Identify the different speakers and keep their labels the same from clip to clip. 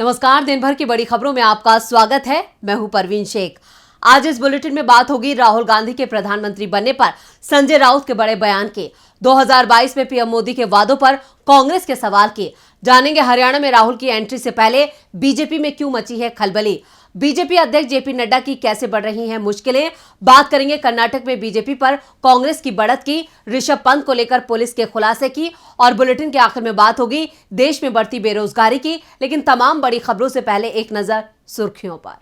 Speaker 1: नमस्कार, दिन भर की बड़ी खबरों में आपका स्वागत है। मैं हूं परवीन शेख। आज इस बुलेटिन में बात होगी राहुल गांधी के प्रधानमंत्री बनने पर संजय राउत के बड़े बयान की, 2022 में पीएम मोदी के वादों पर कांग्रेस के सवाल की, जानेंगे हरियाणा में राहुल की एंट्री से पहले बीजेपी में क्यों मची है खलबली, बीजेपी अध्यक्ष जेपी नड्डा की कैसे बढ़ रही हैं मुश्किलें, बात करेंगे कर्नाटक में बीजेपी पर कांग्रेस की बढ़त की, ऋषभ पंत को लेकर पुलिस के खुलासे की और बुलेटिन के आखिर में बात होगी देश में बढ़ती बेरोजगारी की। लेकिन तमाम बड़ी खबरों से पहले एक नजर सुर्खियों पर।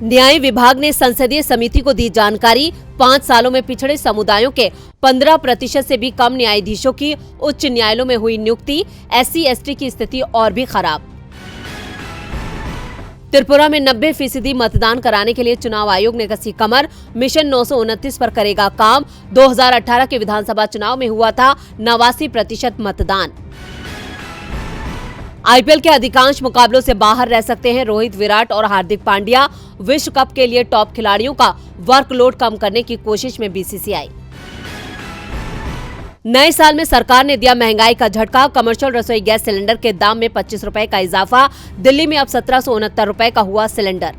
Speaker 1: न्याय विभाग ने संसदीय समिति को दी जानकारी, 5 सालों में पिछड़े समुदायों के 15% से भी कम न्यायाधीशों की उच्च न्यायालयों में हुई नियुक्ति, SC/ST की स्थिति और भी खराब। त्रिपुरा में 90% मतदान कराने के लिए चुनाव आयोग ने कसी कमर, मिशन 929 पर करेगा काम। 2018 के विधानसभा चुनाव में हुआ था 89% मतदान। IPL के अधिकांश मुकाबलों से बाहर रह सकते हैं रोहित, विराट और हार्दिक पांड्या। विश्व कप के लिए टॉप खिलाड़ियों का वर्कलोड कम करने की कोशिश में BCCI। नए साल में सरकार ने दिया महंगाई का झटका, कमर्शियल रसोई गैस सिलेंडर के दाम में 25 रुपए का इजाफा, दिल्ली में अब 1769 रुपए का हुआ सिलेंडर।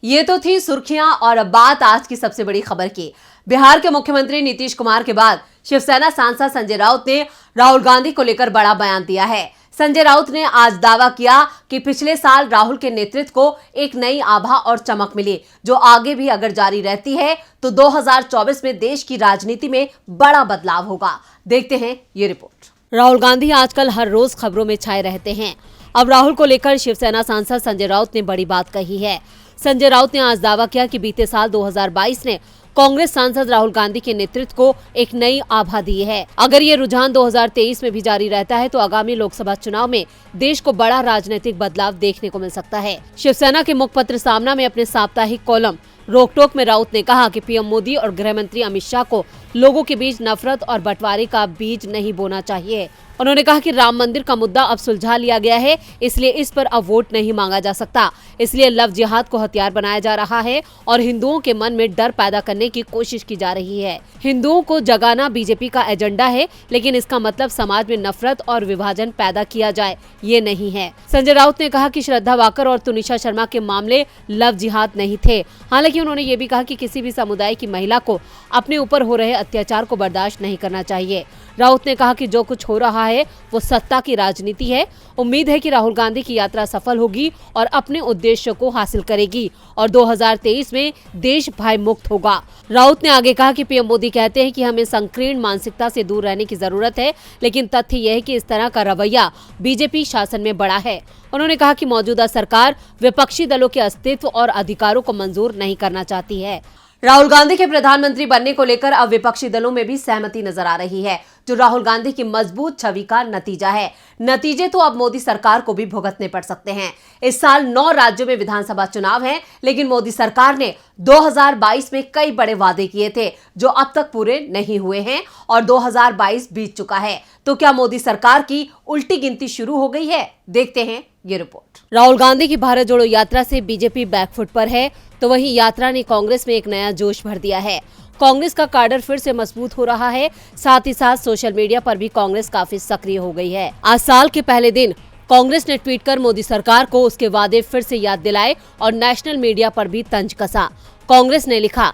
Speaker 1: ये तो थी सुर्खियां और अब बात आज की सबसे बड़ी खबर की। बिहार के मुख्यमंत्री नीतीश कुमार के बाद शिवसेना सांसद संजय राउत ने राहुल गांधी को लेकर बड़ा बयान दिया है। संजय राउत ने आज दावा किया कि पिछले साल राहुल के नेतृत्व को एक नई आभा और चमक मिली, जो आगे भी अगर जारी रहती है तो 2024 में देश की राजनीति में बड़ा बदलाव होगा। देखते हैं ये रिपोर्ट। राहुल गांधी आजकल हर रोज खबरों में छाए रहते हैं। अब राहुल को लेकर शिवसेना सांसद संजय राउत ने बड़ी बात कही है। संजय राउत ने आज दावा किया कि बीते साल 2022 ने कांग्रेस सांसद राहुल गांधी के नेतृत्व को एक नई आभा दी है। अगर ये रुझान 2023 में भी जारी रहता है तो आगामी लोकसभा चुनाव में देश को बड़ा राजनीतिक बदलाव देखने को मिल सकता है। शिवसेना के मुखपत्र सामना में अपने साप्ताहिक कॉलम रोकटोक में राउत ने कहा कि पीएम मोदी और गृह मंत्री अमित शाह को लोगों के बीच नफरत और बंटवारे का बीज नहीं बोना चाहिए। उन्होंने कहा कि राम मंदिर का मुद्दा अब सुलझा लिया गया है, इसलिए इस पर अब वोट नहीं मांगा जा सकता। इसलिए लव जिहाद को हथियार बनाया जा रहा है और हिंदुओं के मन में डर पैदा करने की कोशिश की जा रही है। हिंदुओं को जगाना बीजेपी का एजेंडा है, लेकिन इसका मतलब समाज में नफरत और विभाजन पैदा किया जाए, ये नहीं है। संजय राउत ने कहा कि श्रद्धा वाकर और तुनिशा शर्मा के मामले लव जिहाद नहीं थे। हालांकि उन्होंने ये भी कहा कि किसी भी समुदाय की महिला को अपने ऊपर हो रहे अत्याचार को बर्दाश्त नहीं करना चाहिए। राउत ने कहा कि जो कुछ हो रहा है वो सत्ता की राजनीति है। उम्मीद है कि राहुल गांधी की यात्रा सफल होगी और अपने उद्देश्य को हासिल करेगी और 2023 में देश भय मुक्त होगा। राउत ने आगे कहा कि पीएम मोदी कहते हैं कि हमें संकीर्ण मानसिकता से दूर रहने की जरूरत है, लेकिन तथ्य यह है कि इस तरह का रवैया बीजेपी शासन में बड़ा है। उन्होंने कहा कि मौजूदा सरकार विपक्षी दलों के अस्तित्व और अधिकारों को मंजूर नहीं करना चाहती है। राहुल गांधी के प्रधानमंत्री बनने को लेकर अब विपक्षी दलों में भी सहमति नजर आ रही है, जो राहुल गांधी की मजबूत छवि का नतीजा है। नतीजे तो अब मोदी सरकार को भी भुगतने पड़ सकते हैं। इस साल 9 राज्यों में विधानसभा चुनाव हैं, लेकिन मोदी सरकार ने 2022 में कई बड़े वादे किए थे जो अब तक पूरे नहीं हुए हैं और 2022 बीत चुका है। तो क्या मोदी सरकार की उल्टी गिनती शुरू हो गई है? देखते हैं ये रिपोर्ट। राहुल गांधी की भारत जोड़ो यात्रा से बीजेपी बैकफुट पर है, तो वहीं यात्रा ने कांग्रेस में एक नया जोश भर दिया है। कांग्रेस का काडर फिर से मजबूत हो रहा है। साथ ही साथ सोशल मीडिया पर भी कांग्रेस काफी सक्रिय हो गई है। आज साल के पहले दिन कांग्रेस ने ट्वीट कर मोदी सरकार को उसके वादे फिर से याद दिलाए और नेशनल मीडिया पर भी तंज कसा। कांग्रेस ने लिखा,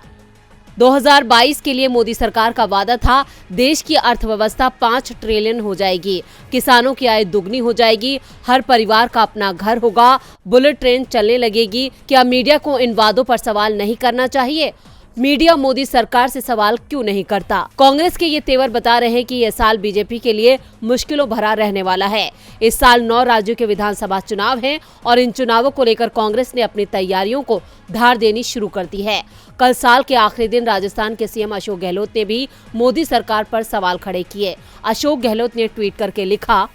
Speaker 1: 2022 के लिए मोदी सरकार का वादा था, देश की अर्थव्यवस्था 5 ट्रिलियन हो जाएगी, किसानों की आय दुगनी हो जाएगी, हर परिवार का अपना घर होगा, बुलेट ट्रेन चलने लगेगी। क्या मीडिया को इन वादों पर सवाल नहीं करना चाहिए? मीडिया मोदी सरकार से सवाल क्यों नहीं करता? कांग्रेस के ये तेवर बता रहे हैं कि यह साल बीजेपी के लिए मुश्किलों भरा रहने वाला है। इस साल 9 राज्यों के विधानसभा चुनाव हैं और इन चुनावों को लेकर कांग्रेस ने अपनी तैयारियों को धार देनी शुरू कर दी है। कल साल के आखिरी दिन राजस्थान के सीएम अशोक गहलोत ने भी मोदी सरकार पर सवाल खड़े किए। अशोक गहलोत ने ट्वीट करके लिखा,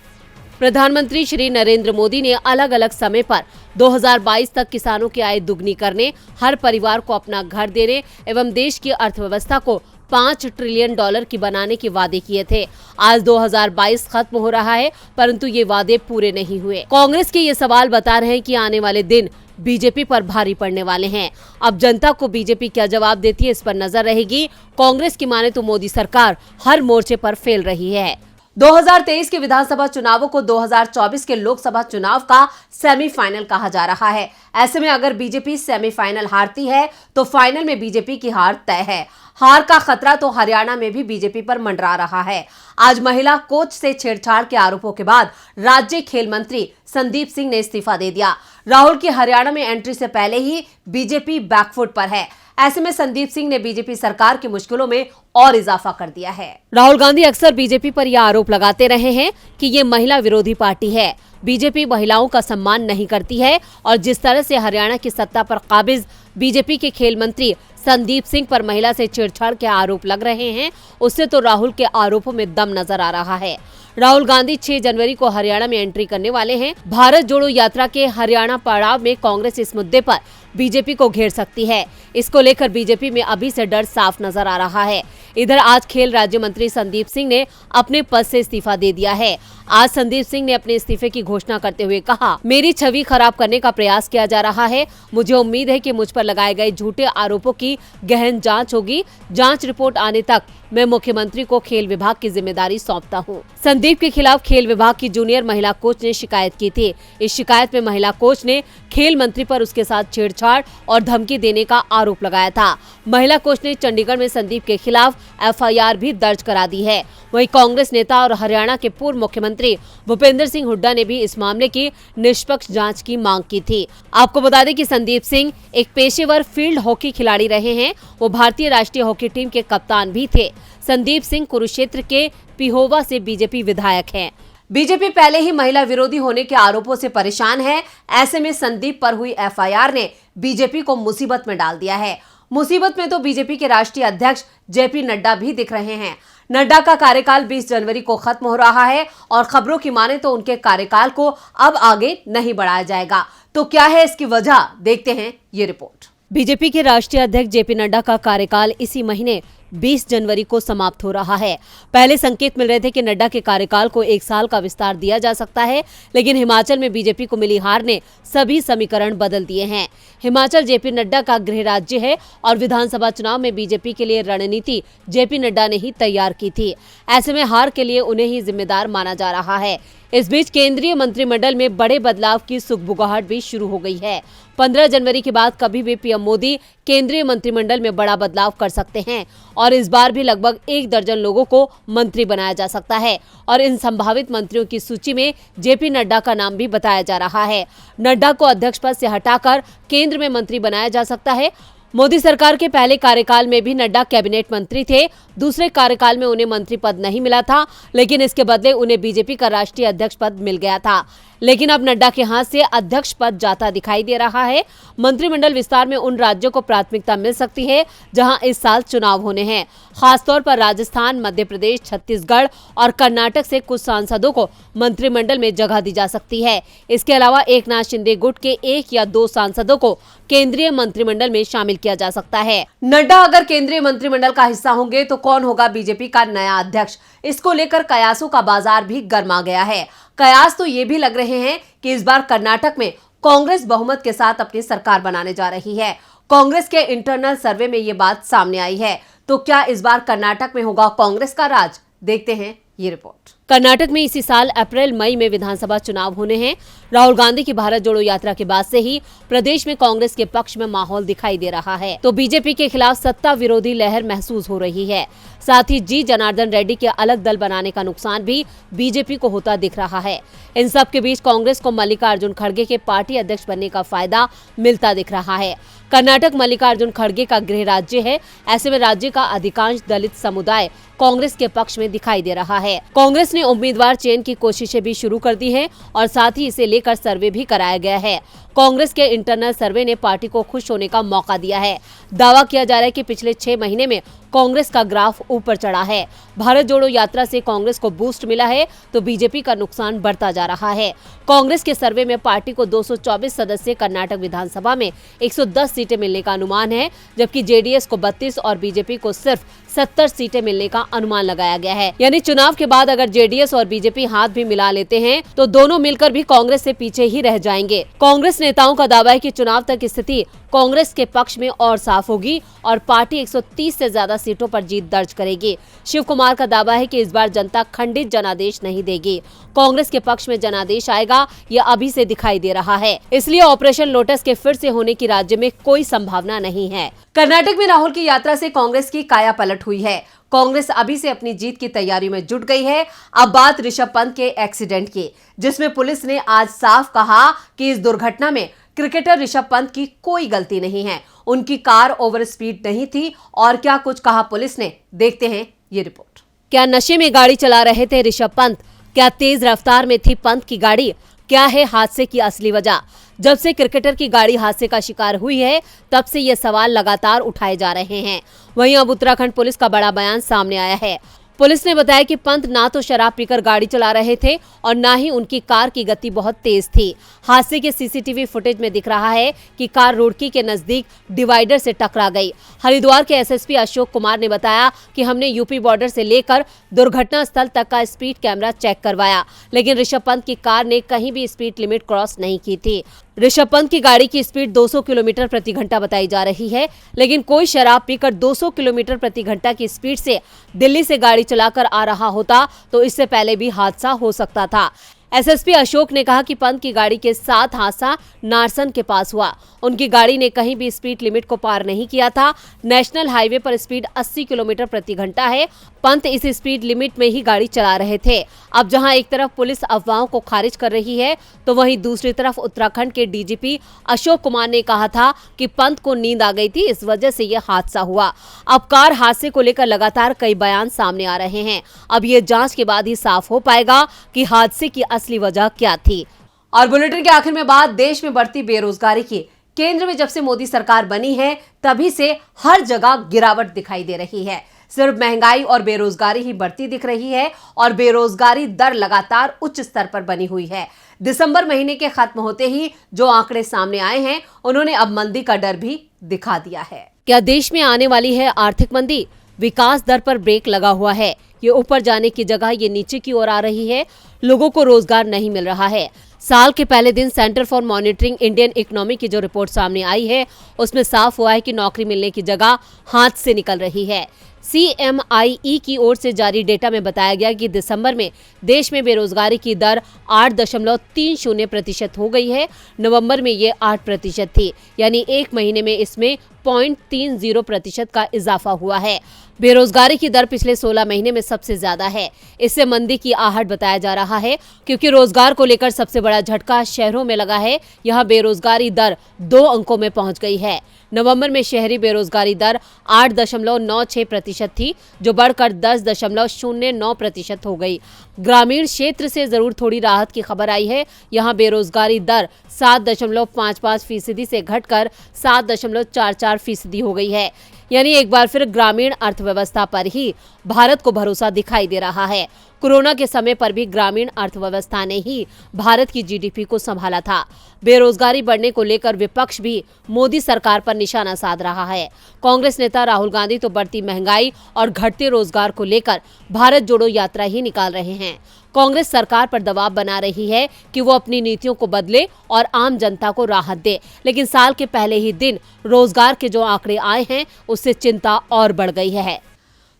Speaker 1: प्रधानमंत्री श्री नरेंद्र मोदी ने अलग अलग समय पर 2022 तक किसानों की आय दुगनी करने, हर परिवार को अपना घर देने एवं देश की अर्थव्यवस्था को $5 ट्रिलियन की बनाने के वादे किए थे। आज 2022 खत्म हो रहा है, परंतु ये वादे पूरे नहीं हुए। कांग्रेस के ये सवाल बता रहे हैं कि आने वाले दिन बीजेपी पर भारी पड़ने वाले हैं। अब जनता को बीजेपी क्या जवाब देती है, इस पर नजर रहेगी। कांग्रेस की माने तो मोदी सरकार हर मोर्चे पर फेल रही है। 2023 के विधानसभा चुनावों को 2024 के लोकसभा चुनाव का सेमीफाइनल कहा जा रहा है। ऐसे में अगर बीजेपी सेमीफाइनल हारती है तो फाइनल में बीजेपी की हार तय है। हार का खतरा तो हरियाणा में भी बीजेपी पर मंडरा रहा है। आज महिला कोच से छेड़छाड़ के आरोपों के बाद राज्य खेल मंत्री संदीप सिंह ने इस्तीफा दे दिया। राहुल की हरियाणा में एंट्री से पहले ही बीजेपी बैकफुट पर है। ऐसे में संदीप सिंह ने बीजेपी सरकार की मुश्किलों में और इजाफा कर दिया है। राहुल गांधी अक्सर बीजेपी पर यह आरोप लगाते रहे हैं कि ये महिला विरोधी पार्टी है, बीजेपी महिलाओं का सम्मान नहीं करती है और जिस तरह से हरियाणा की सत्ता पर काबिज बीजेपी के खेल मंत्री संदीप सिंह पर महिला से छेड़छाड़ के आरोप लग रहे हैं, उससे तो राहुल के आरोपों में दम नजर आ रहा है। राहुल गांधी 6 जनवरी को हरियाणा में एंट्री करने वाले हैं। भारत जोड़ो यात्रा के हरियाणा पड़ाव में कांग्रेस इस मुद्दे पर बीजेपी को घेर सकती है। इसको लेकर बीजेपी में अभी से डर साफ नजर आ रहा है। इधर आज खेल राज्य मंत्री संदीप सिंह ने अपने पद से इस्तीफा दे दिया है। आज संदीप सिंह ने अपने इस्तीफे की घोषणा करते हुए कहा, मेरी छवि खराब करने का प्रयास किया जा रहा है। मुझे उम्मीद है कि मुझ पर लगाए गए झूठे आरोपों की गहन जांच होगी। जांच रिपोर्ट आने तक मैं मुख्यमंत्री को खेल विभाग की जिम्मेदारी सौंपता हूं। संदीप के खिलाफ खेल विभाग की जूनियर महिला कोच ने शिकायत की थी। इस शिकायत में महिला कोच ने खेल मंत्री पर उसके साथ छेड़छाड़ और धमकी देने का आरोप लगाया था। महिला कोच ने चंडीगढ़ में संदीप के खिलाफ एफआईआर भी दर्ज करा दी है। वहीं कांग्रेस नेता और हरियाणा के पूर्व मुख्यमंत्री भूपेंद्र सिंह हुड्डा ने भी इस मामले की निष्पक्ष जांच की मांग की थी। आपको बता दें कि संदीप सिंह एक पेशेवर फील्ड हॉकी खिलाड़ी रहे हैं। वो भारतीय राष्ट्रीय हॉकी टीम के कप्तान भी थे। संदीप सिंह कुरुक्षेत्र के पिहोवा से बीजेपी विधायक हैं। बीजेपी पहले ही महिला विरोधी होने के आरोपों से परेशान है। ऐसे में संदीप पर हुई एफआईआर ने बीजेपी को मुसीबत में डाल दिया है। मुसीबत में तो बीजेपी के राष्ट्रीय अध्यक्ष जेपी नड्डा भी दिख रहे हैं। नड्डा का कार्यकाल 20 जनवरी को खत्म हो रहा है और खबरों की माने तो उनके कार्यकाल को अब आगे नहीं बढ़ाया जाएगा। तो क्या है इसकी वजह, देखते हैं ये रिपोर्ट। बीजेपी के राष्ट्रीय अध्यक्ष जेपी नड्डा का कार्यकाल इसी महीने 20 जनवरी को समाप्त हो रहा है। पहले संकेत मिल रहे थे कि नड्डा के कार्यकाल को 1 साल का विस्तार दिया जा सकता है, लेकिन हिमाचल में बीजेपी को मिली हार ने सभी समीकरण बदल दिए हैं। हिमाचल जेपी नड्डा का गृह राज्य है और विधानसभा चुनाव में बीजेपी के लिए रणनीति जेपी नड्डा ने ही तैयार की थी। ऐसे में हार के लिए उन्हें ही जिम्मेदार माना जा रहा है। इस बीच केंद्रीय मंत्रिमंडल में बड़े बदलाव की सुगबुगाहट भी शुरू हो गई है। 15 जनवरी के बाद कभी भी पीएम मोदी केंद्रीय मंत्रिमंडल में बड़ा बदलाव कर सकते हैं और इस बार भी लगभग 1 दर्जन लोगों को मंत्री बनाया जा सकता है और इन संभावित मंत्रियों की सूची में जेपी नड्डा का नाम भी बताया जा रहा है। नड्डा को अध्यक्ष पद से हटाकर केंद्र में मंत्री बनाया जा सकता है। मोदी सरकार के पहले कार्यकाल में भी नड्डा कैबिनेट मंत्री थे। दूसरे कार्यकाल में उन्हें मंत्री पद नहीं मिला था, लेकिन इसके बदले उन्हें बीजेपी का राष्ट्रीय अध्यक्ष पद मिल गया था। लेकिन अब नड्डा के हाथ से अध्यक्ष पद जाता दिखाई दे रहा है। मंत्रिमंडल विस्तार में उन राज्यों को प्राथमिकता मिल सकती है जहां इस साल चुनाव होने हैं। खासतौर पर राजस्थान, मध्य प्रदेश, छत्तीसगढ़ और कर्नाटक से कुछ सांसदों को मंत्रिमंडल में जगह दी जा सकती है। इसके अलावा एकनाथ शिंदे गुट के 1 या 2 सांसदों को केंद्रीय मंत्रिमंडल में शामिल किया जा सकता है। नड्डा अगर केंद्रीय मंत्रिमंडल का हिस्सा होंगे तो कौन होगा बीजेपी का नया अध्यक्ष? इसको लेकर कयासों का बाजार भी गर्मा गया है। कयास तो ये भी लग रहे हैं कि इस बार कर्नाटक में कांग्रेस बहुमत के साथ अपनी सरकार बनाने जा रही है। कांग्रेस के इंटरनल सर्वे में ये बात सामने आई है। तो क्या इस बार कर्नाटक में होगा कांग्रेस का राज? देखते हैं ये रिपोर्ट। कर्नाटक में इसी साल अप्रैल मई में विधानसभा चुनाव होने हैं। राहुल गांधी की भारत जोड़ो यात्रा के बाद से ही प्रदेश में कांग्रेस के पक्ष में माहौल दिखाई दे रहा है, तो बीजेपी के खिलाफ सत्ता विरोधी लहर महसूस हो रही है। साथ ही जी जनार्दन रेड्डी के अलग दल बनाने का नुकसान भी बीजेपी को होता दिख रहा है। इन सब के बीच कांग्रेस को मल्लिकार्जुन खड़गे के पार्टी अध्यक्ष बनने का फायदा मिलता दिख रहा है। कर्नाटक मल्लिकार्जुन खड़गे का गृह राज्य है। ऐसे में राज्य का अधिकांश दलित समुदाय कांग्रेस के पक्ष में दिखाई दे रहा है। कांग्रेस ने उम्मीदवार चयन की कोशिशें भी शुरू कर दी हैं और साथ ही इसे लेकर सर्वे भी कराया गया है। कांग्रेस के इंटरनल सर्वे ने पार्टी को खुश होने का मौका दिया है। दावा किया जा रहा है कि पिछले 6 महीने में कांग्रेस का ग्राफ ऊपर चढ़ा है। भारत जोड़ो यात्रा से कांग्रेस को बूस्ट मिला है तो बीजेपी का नुकसान बढ़ता जा रहा है। कांग्रेस के सर्वे में पार्टी को 224 सदस्य कर्नाटक विधानसभा में 110 सीटें मिलने का अनुमान है, जबकि जेडीएस को 32 और बीजेपी को सिर्फ 70 सीटें मिलने का अनुमान लगाया गया है। यानी चुनाव के बाद अगर जेडीएस और बीजेपी हाथ भी मिला लेते हैं तो दोनों मिलकर भी कांग्रेस से पीछे ही रह जाएंगे। कांग्रेस नेताओं का दावा है कि चुनाव तक स्थिति कांग्रेस के पक्ष में और साफ होगी और पार्टी 130 से ज्यादा 14 सीटों पर जीत दर्ज करेगी। शिव कुमार का दावा है कि इस बार जनता खंडित जनादेश नहीं देगी। कांग्रेस के पक्ष में जनादेश आएगा, यह अभी से दिखाई दे रहा है। इसलिए ऑपरेशन लोटस के फिर से होने की राज्य में कोई संभावना नहीं है। कर्नाटक में राहुल की यात्रा से कांग्रेस की काया पलट हुई है। कांग्रेस अभी से अपनी जीत की तैयारी में जुट गई है। अब बात ऋषभ पंत के एक्सीडेंट की, जिसमें पुलिस ने आज साफ कहा कि इस दुर्घटना में क्रिकेटर ऋषभ पंत की कोई गलती नहीं है। उनकी कार ओवर स्पीड नहीं थी। और क्या कुछ कहा पुलिस ने, देखते हैं ये रिपोर्ट। क्या नशे में गाड़ी चला रहे थे ऋषभ पंत? क्या तेज रफ्तार में थी पंत की गाड़ी? क्या है हादसे की असली वजह? जब से क्रिकेटर की गाड़ी हादसे का शिकार हुई है, तब से ये सवाल लगातार उठाए जा रहे हैं। वहीं अब उत्तराखंड पुलिस का बड़ा बयान सामने आया है। पुलिस ने बताया कि पंत ना तो शराब पीकर गाड़ी चला रहे थे और ना ही उनकी कार की गति बहुत तेज थी। हादसे के सीसीटीवी फुटेज में दिख रहा है कि कार रुड़की के नजदीक डिवाइडर से टकरा गई। हरिद्वार के एसएसपी अशोक कुमार ने बताया कि हमने यूपी बॉर्डर से लेकर दुर्घटना स्थल तक का स्पीड कैमरा चेक करवाया, लेकिन ऋषभ पंत की कार ने कहीं भी स्पीड लिमिट क्रॉस नहीं की थी। ऋषभ पंत की गाड़ी की स्पीड 200 किलोमीटर प्रति घंटा बताई जा रही है, लेकिन कोई शराब पीकर 200 किलोमीटर प्रति घंटा की स्पीड से दिल्ली से गाड़ी चलाकर आ रहा होता तो इससे पहले भी हादसा हो सकता था। एसएसपी अशोक ने कहा कि पंत की गाड़ी के साथ हादसा नारसन के पास हुआ। उनकी गाड़ी ने कहीं भी स्पीड लिमिट को पार नहीं किया था। नेशनल हाईवे पर स्पीड 80 किलोमीटर प्रति घंटा है। पंत इस स्पीड लिमिट में ही गाड़ी चला रहे थे। अब जहां एक तरफ पुलिस अफवाहों को खारिज कर रही है, तो वहीं दूसरी तरफ उत्तराखंड के डीजीपी अशोक कुमार ने कहा था कि पंत को नींद आ गई थी, इस वजह से यह हादसा हुआ। अब कार हादसे को लेकर लगातार कई बयान सामने आ रहे हैं। अब ये जांच के बाद ही साफ हो पाएगा कि हादसे की असली वजह क्या थी। और बुलेटिन के आखिर में बात देश में बढ़ती बेरोजगारी की। केंद्र में जब से मोदी सरकार बनी है, तभी से हर जगह गिरावट दिखाई दे रही है। सिर्फ महंगाई और बेरोजगारी ही बढ़ती दिख रही है और बेरोजगारी दर लगातार उच्च स्तर पर बनी हुई है। दिसंबर महीने के खत्म होते ही जो आंकड़े सामने आए हैं, उन्होंने अब मंदी का डर भी दिखा दिया है। क्या देश में आने वाली है आर्थिक मंदी? विकास दर पर ब्रेक लगा हुआ है। ये ऊपर जाने की जगह ये नीचे की ओर आ रही है। लोगों को रोजगार नहीं मिल रहा है। साल के पहले दिन centre for monitoring Indian economy की जो रिपोर्ट सामने आई है, उसमें साफ हुआ है कि नौकरी मिलने की जगह हाथ से निकल रही है। CMIE की ओर से जारी डेटा में बताया गया कि दिसंबर में देश में बेरोजगारी की दर 8.30% हो गई है। नवंबर में ये 8% थी, यानी एक महीने में इसमें 0.30% का इजाफा हुआ है। बेरोजगारी की दर पिछले 16 महीने में सबसे ज्यादा है। इससे मंदी की आहट बताया जा रहा है, क्योंकि रोजगार को लेकर सबसे बड़ा झटका शहरों में लगा है। यहाँ बेरोजगारी दर 2 अंकों में पहुंच गई है। नवंबर में शहरी बेरोजगारी दर 8.96% थी, जो बढ़कर 10.09% हो गई। ग्रामीण क्षेत्र से जरूर थोड़ी राहत की खबर आई है। यहाँ बेरोजगारी दर 7.55% से घटकर 7.44% हो गई है। यानी एक बार फिर ग्रामीण अर्थव्यवस्था पर ही भारत को भरोसा दिखाई दे रहा है। कोरोना के समय पर भी ग्रामीण अर्थव्यवस्था ने ही भारत की जीडीपी को संभाला था। बेरोजगारी बढ़ने को लेकर विपक्ष भी मोदी सरकार पर निशाना साध रहा है। कांग्रेस नेता राहुल गांधी तो बढ़ती महंगाई और घटते रोजगार को लेकर भारत जोड़ो यात्रा ही निकाल रहे हैं। कांग्रेस सरकार पर दबाव बना रही है कि वो अपनी नीतियों को बदले और आम जनता को राहत दे, लेकिन साल के पहले ही दिन रोजगार के जो आंकड़े आए हैं, उससे चिंता और बढ़ गई है।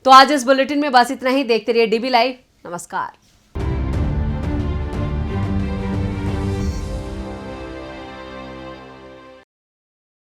Speaker 1: तो आज इस बुलेटिन में बस इतना ही। देखते रहिए DB लाइव। नमस्कार।